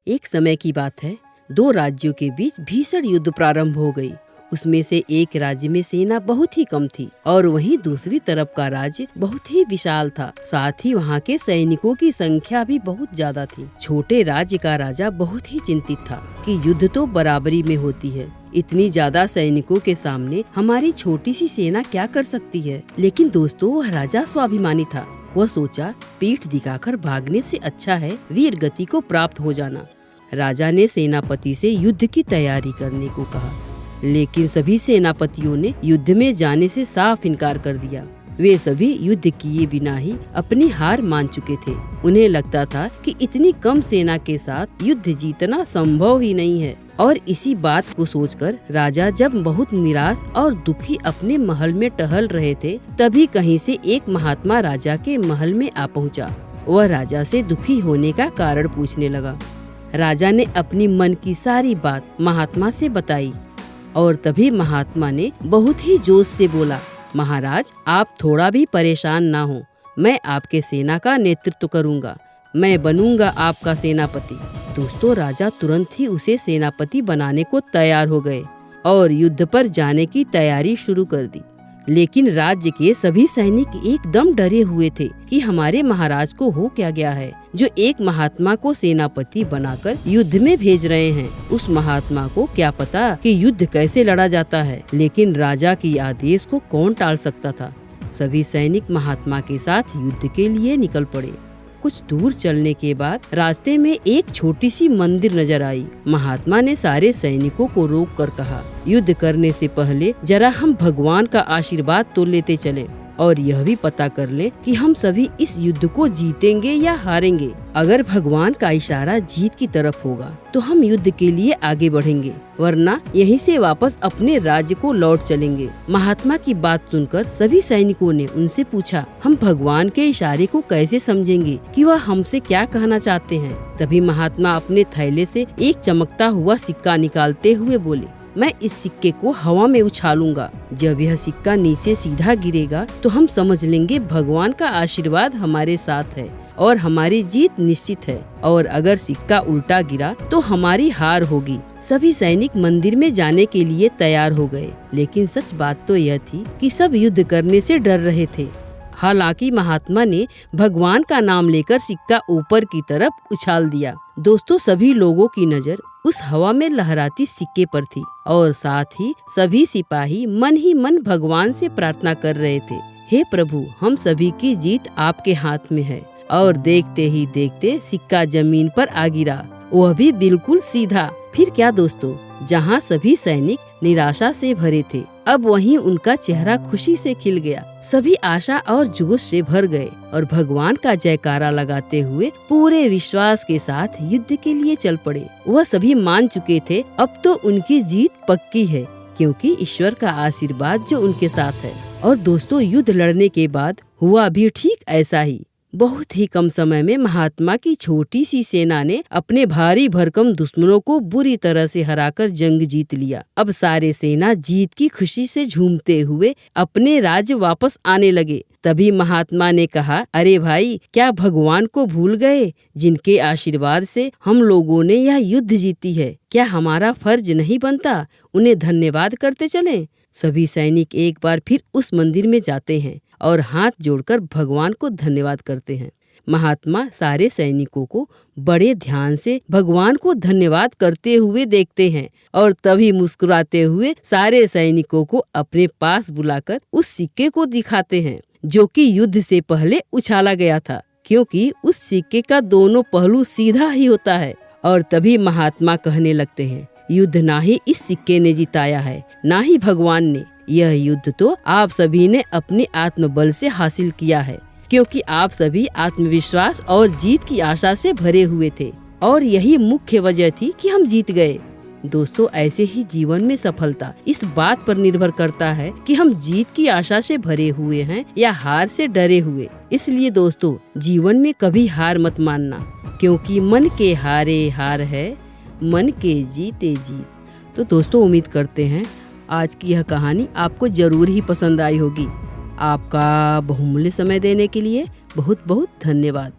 एक समय की बात है, दो राज्यों के बीच भीषण युद्ध प्रारंभ हो गई। उसमें से एक राज्य में सेना बहुत ही कम थी और वहीं दूसरी तरफ का राज्य बहुत ही विशाल था। साथ ही वहाँ के सैनिकों की संख्या भी बहुत ज्यादा थी। छोटे राज्य का राजा बहुत ही चिंतित था कि युद्ध तो बराबरी में होती है, इतनी ज्यादा सैनिकों के सामने हमारी छोटी सी सेना क्या कर सकती है। लेकिन दोस्तों, वह राजा स्वाभिमानी था। वह सोचा, पीठ दिखाकर भागने से अच्छा है वीर गति को प्राप्त हो जाना। राजा ने सेनापति से युद्ध की तैयारी करने को कहा, लेकिन सभी सेनापतियों ने युद्ध में जाने से साफ इनकार कर दिया। वे सभी युद्ध किए बिना ही अपनी हार मान चुके थे। उन्हें लगता था कि इतनी कम सेना के साथ युद्ध जीतना संभव ही नहीं है। और इसी बात को सोचकर राजा जब बहुत निराश और दुखी अपने महल में टहल रहे थे, तभी कहीं से एक महात्मा राजा के महल में आ पहुंचा। वह राजा से दुखी होने का कारण पूछने लगा। राजा ने अपनी मन की सारी बात महात्मा से बताई और तभी महात्मा ने बहुत ही जोश से बोला, महाराज, आप थोड़ा भी परेशान ना हो, मैं आपके सेना का नेतृत्व करूंगा, मैं बनूंगा आपका सेनापति। दोस्तों, राजा तुरंत ही उसे सेनापति बनाने को तैयार हो गए और युद्ध पर जाने की तैयारी शुरू कर दी। लेकिन राज्य के सभी सैनिक एकदम डरे हुए थे कि हमारे महाराज को हो क्या गया है, जो एक महात्मा को सेनापति बनाकर युद्ध में भेज रहे हैं। उस महात्मा को क्या पता कि युद्ध कैसे लड़ा जाता है। लेकिन राजा की आदेश को कौन टाल सकता था। सभी सैनिक महात्मा के साथ युद्ध के लिए निकल पड़े। कुछ दूर चलने के बाद रास्ते में एक छोटी सी मंदिर नजर आई। महात्मा ने सारे सैनिकों को रोक कर कहा, युद्ध करने से पहले जरा हम भगवान का आशीर्वाद तो लेते चलें और यह भी पता कर लें कि हम सभी इस युद्ध को जीतेंगे या हारेंगे। अगर भगवान का इशारा जीत की तरफ होगा तो हम युद्ध के लिए आगे बढ़ेंगे, वरना यहीं से वापस अपने राज्य को लौट चलेंगे। महात्मा की बात सुनकर सभी सैनिकों ने उनसे पूछा, हम भगवान के इशारे को कैसे समझेंगे कि वह हमसे क्या कहना चाहते हैं। तभी महात्मा अपने थैले से एक चमकता हुआ सिक्का निकालते हुए बोले, मैं इस सिक्के को हवा में उछालूंगा। जब यह सिक्का नीचे सीधा गिरेगा तो हम समझ लेंगे भगवान का आशीर्वाद हमारे साथ है और हमारी जीत निश्चित है, और अगर सिक्का उल्टा गिरा तो हमारी हार होगी। सभी सैनिक मंदिर में जाने के लिए तैयार हो गए, लेकिन सच बात तो यह थी कि सब युद्ध करने से डर रहे थे। हालांकि महात्मा ने भगवान का नाम लेकर सिक्का ऊपर की तरफ उछाल दिया। दोस्तों, सभी लोगों की नजर उस हवा में लहराती सिक्के पर थी और साथ ही सभी सिपाही मन ही मन भगवान से प्रार्थना कर रहे थे, हे प्रभु, हम सभी की जीत आपके हाथ में है। और देखते ही देखते सिक्का जमीन पर आ गिरा, वह भी बिल्कुल सीधा। फिर क्या दोस्तों, जहाँ सभी सैनिक निराशा से भरे थे, अब वहीं उनका चेहरा खुशी से खिल गया। सभी आशा और जोश से भर गए और भगवान का जयकारा लगाते हुए पूरे विश्वास के साथ युद्ध के लिए चल पड़े। वह सभी मान चुके थे अब तो उनकी जीत पक्की है, क्योंकि ईश्वर का आशीर्वाद जो उनके साथ है। और दोस्तों, युद्ध लड़ने के बाद हुआ भी ठीक ऐसा ही। बहुत ही कम समय में महात्मा की छोटी सी सेना ने अपने भारी भरकम दुश्मनों को बुरी तरह से हराकर जंग जीत लिया। अब सारे सेना जीत की खुशी से झूमते हुए अपने राज्य वापस आने लगे। तभी महात्मा ने कहा, अरे भाई, क्या भगवान को भूल गए, जिनके आशीर्वाद से हम लोगों ने यह युद्ध जीती है? क्या हमारा फर्ज नहीं बनता उन्हें धन्यवाद करते चलें? सभी सैनिक एक बार फिर उस मंदिर में जाते हैं और हाथ जोड़कर भगवान को धन्यवाद करते हैं। महात्मा सारे सैनिकों को बड़े ध्यान से भगवान को धन्यवाद करते हुए देखते हैं और तभी मुस्कुराते हुए सारे सैनिकों को अपने पास बुलाकर उस सिक्के को दिखाते हैं, जो कि युद्ध से पहले उछाला गया था, क्योंकि उस सिक्के का दोनों पहलू सीधा ही होता है। और तभी महात्मा कहने लगते हैं, युद्ध ना ही इस सिक्के ने जिताया है, ना ही भगवान ने। यह युद्ध तो आप सभी ने अपने आत्मबल से हासिल किया है, क्योंकि आप सभी आत्मविश्वास और जीत की आशा से भरे हुए थे और यही मुख्य वजह थी कि हम जीत गए। दोस्तों, ऐसे ही जीवन में सफलता इस बात पर निर्भर करता है कि हम जीत की आशा से भरे हुए हैं या हार से डरे हुए। इसलिए दोस्तों, जीवन में कभी हार मत मानना, क्योंकि मन के हारे हार है, मन के जीते जीत। तो दोस्तों, उम्मीद करते हैं आज की यह कहानी आपको जरूर ही पसंद आई होगी। आपका बहुमूल्य समय देने के लिए बहुत बहुत धन्यवाद।